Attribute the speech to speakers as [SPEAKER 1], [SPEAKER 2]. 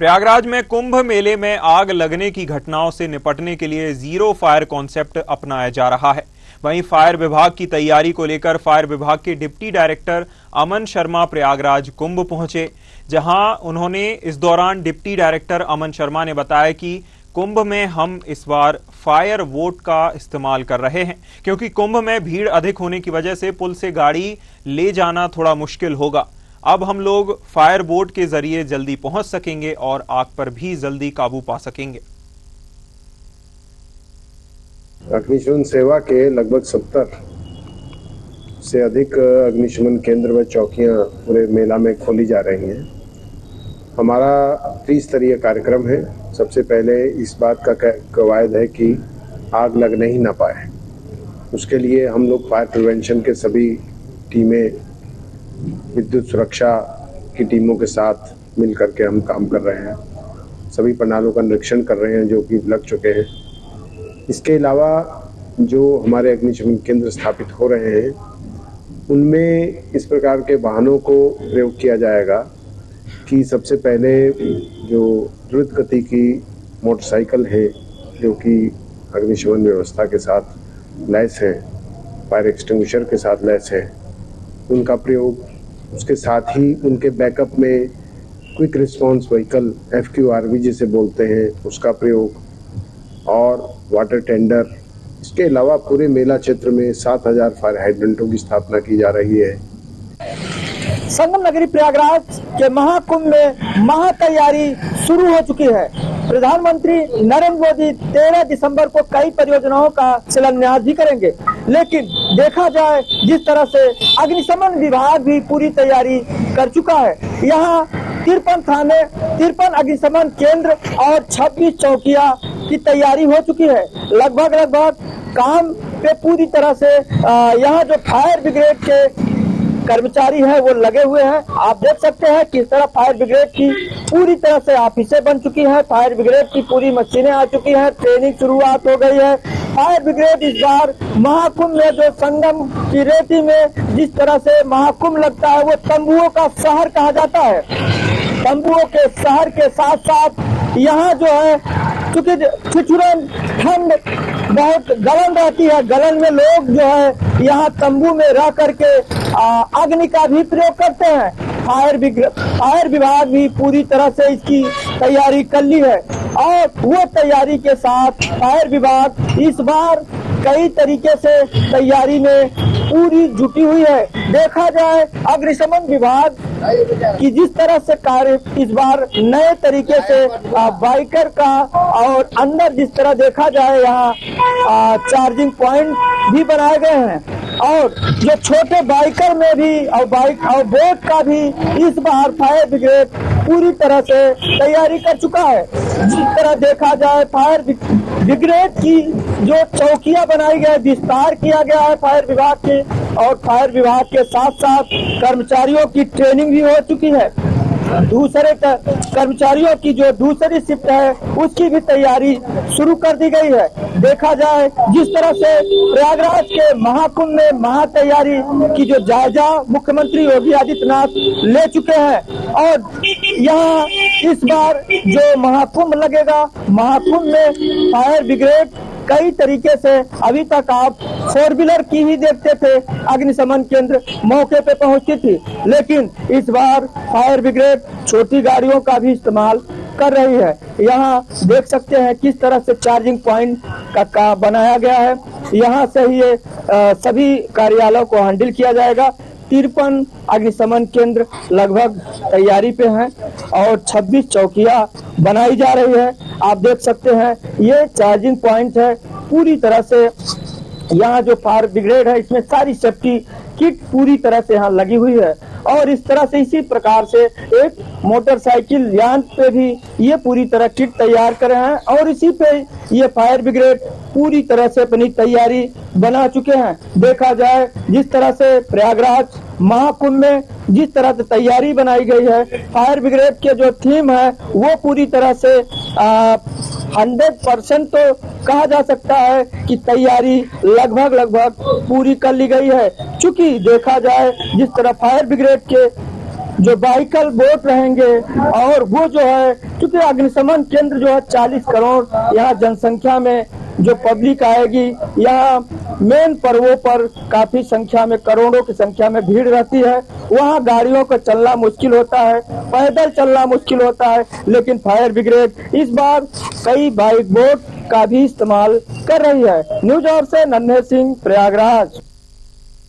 [SPEAKER 1] प्रयागराज में कुंभ मेले में आग लगने की घटनाओं से निपटने के लिए जीरो फायर कॉन्सेप्ट अपनाया जा रहा है। वहीं फायर विभाग की तैयारी को लेकर फायर विभाग के डिप्टी डायरेक्टर अमन शर्मा प्रयागराज कुंभ पहुंचे, जहां उन्होंने इस दौरान डिप्टी डायरेक्टर अमन शर्मा ने बताया कि कुंभ में हम इस बार फायर वोट का इस्तेमाल कर रहे हैं, क्योंकि कुंभ में भीड़ अधिक होने की वजह से पुल से गाड़ी ले जाना थोड़ा मुश्किल होगा। अब हम लोग फायर बोट के जरिए जल्दी पहुंच सकेंगे और आग पर भी जल्दी काबू पा सकेंगे।
[SPEAKER 2] अग्निशमन सेवा के लगभग 70 से अधिक अग्निशमन केंद्र व चौकियां पूरे मेला में खोली जा रही हैं। हमारा त्रिस्तरीय कार्यक्रम है। सबसे पहले इस बात का कवायद है कि आग लगने ही ना पाए। उसके लिए हम लोग फायर प्रिवेंशन के सभी टीमें, विद्युत सुरक्षा की टीमों के साथ मिल करके हम काम कर रहे हैं। सभी पंडालों का निरीक्षण कर रहे हैं जो कि लग चुके हैं। इसके अलावा जो हमारे अग्निशमन केंद्र स्थापित हो रहे हैं उनमें इस प्रकार के वाहनों को प्रयोग किया जाएगा कि सबसे पहले जो द्रुत गति की मोटरसाइकिल है जो कि अग्निशमन व्यवस्था के साथ लैस है, फायर एक्सटिंग्विशर के साथ लैस है, उनका प्रयोग, उसके साथ ही उनके बैकअप में क्विक रिस्पांस व्हीकल FQRV जिसे बोलते हैं उसका प्रयोग और वाटर टेंडर। इसके अलावा पूरे मेला क्षेत्र में 7000 फायर हाइड्रेंटों की स्थापना की जा रही है।
[SPEAKER 3] संगम नगरी प्रयागराज के महाकुंभ में महा तैयारी शुरू हो चुकी है। प्रधानमंत्री नरेंद्र मोदी 13 दिसंबर को कई परियोजनाओं का शिलान्यास भी करेंगे, लेकिन देखा जाए जिस तरह से अग्निशमन विभाग भी पूरी तैयारी कर चुका है। यहाँ 53 थाने, 53 अग्निशमन केंद्र और 26 चौकियां की तैयारी हो चुकी है। लगभग काम पे पूरी तरह से यहाँ जो फायर ब्रिगेड के कर्मचारी हैं वो लगे हुए हैं। आप देख सकते हैं किस तरह फायर ब्रिगेड की पूरी तरह से ऑफिसें बन चुकी हैं, फायर ब्रिगेड की पूरी मशीनें आ चुकी हैं, ट्रेनिंग शुरुआत हो गई है। फायर ब्रिगेड इस बार महाकुंभ में जो संगम की रेती में जिस तरह से महाकुंभ लगता है वो तंबुओं का शहर कहा जाता है। तंबुओं के शहर के साथ साथ यहाँ जो है क्योंकि ठिठुरन ठंड बहुत गलन रहती है, गलन में लोग जो है यहाँ तंबू में रह करके अग्नि का भी प्रयोग करते हैं। फायर विभाग भी पूरी तरह से इसकी तैयारी कर ली है और वो तैयारी के साथ फायर विभाग इस बार कई तरीके से तैयारी में पूरी जुटी हुई है। देखा जाए अग्निशमन विभाग की जिस तरह से कार्य इस बार नए तरीके से बाइकर का और अंदर जिस तरह देखा जाए यहाँ चार्जिंग पॉइंट भी बनाए गए हैं और जो छोटे बाइकर में भी और बाइक और बोट का भी इस बार फायर ब्रिगेड पूरी तरह से तैयारी कर चुका है। जिस तरह देखा जाए फायर ब्रिगेड की जो चौकियां बनाई गई, विस्तार किया गया है फायर विभाग के और फायर विभाग के साथ साथ कर्मचारियों की ट्रेनिंग भी हो चुकी है। दूसरे कर्मचारियों की जो दूसरी शिफ्ट है उसकी भी तैयारी शुरू कर दी गई है। देखा जाए जिस तरह से प्रयागराज के महाकुंभ में महा तैयारी की जो जायजा मुख्यमंत्री योगी आदित्यनाथ ले चुके हैं और यहाँ इस बार जो महाकुंभ लगेगा, महाकुंभ में फायर ब्रिगेड कई तरीके से अभी तक आप 4 व्हीलर की ही देखते थे, अग्निशमन केंद्र मौके पे पहुंचती थी, लेकिन इस बार फायर ब्रिगेड छोटी गाड़ियों का भी इस्तेमाल कर रही है। यहाँ देख सकते हैं किस तरह से चार्जिंग पॉइंट का बनाया गया है। यहाँ से ही ये सभी कार्यालयों को हैंडल किया जाएगा। 53 अग्निशमन केंद्र लगभग तैयारी पे हैं और 26 चौकियां बनाई जा रही है। आप देख सकते हैं ये चार्जिंग पॉइंट है। पूरी तरह से यहाँ जो फायर ब्रिगेड है इसमें सारी सेफ्टी किट पूरी तरह से यहाँ लगी हुई है और इस तरह से इसी प्रकार से एक मोटरसाइकिल यान पे भी ये पूरी तरह किट तैयार कर रहे हैं और इसी पे ये फायर ब्रिगेड पूरी तरह से अपनी तैयारी बना चुके हैं। देखा जाए जिस तरह से प्रयागराज महाकुंभ में जिस तरह से तैयारी बनाई गई है, फायर ब्रिगेड के जो थीम है वो पूरी तरह से 100% तो कहा जा सकता है कि तैयारी लगभग पूरी कर ली गई है। चूंकि देखा जाए जिस तरह फायर ब्रिगेड के जो बाइकल बोट रहेंगे और वो जो है क्योंकि अग्निशमन केंद्र जो है 40 करोड़ यहाँ जनसंख्या में जो पब्लिक आएगी, यहाँ मेन पर्वों पर काफी संख्या में करोड़ों की संख्या में भीड़ रहती है, वहाँ गाड़ियों का चलना मुश्किल होता है, पैदल चलना मुश्किल होता है, लेकिन फायर ब्रिगेड इस बार कई बाइक बोट का भी इस्तेमाल कर रही है। न्यूज और से नन्हे सिंह, प्रयागराज।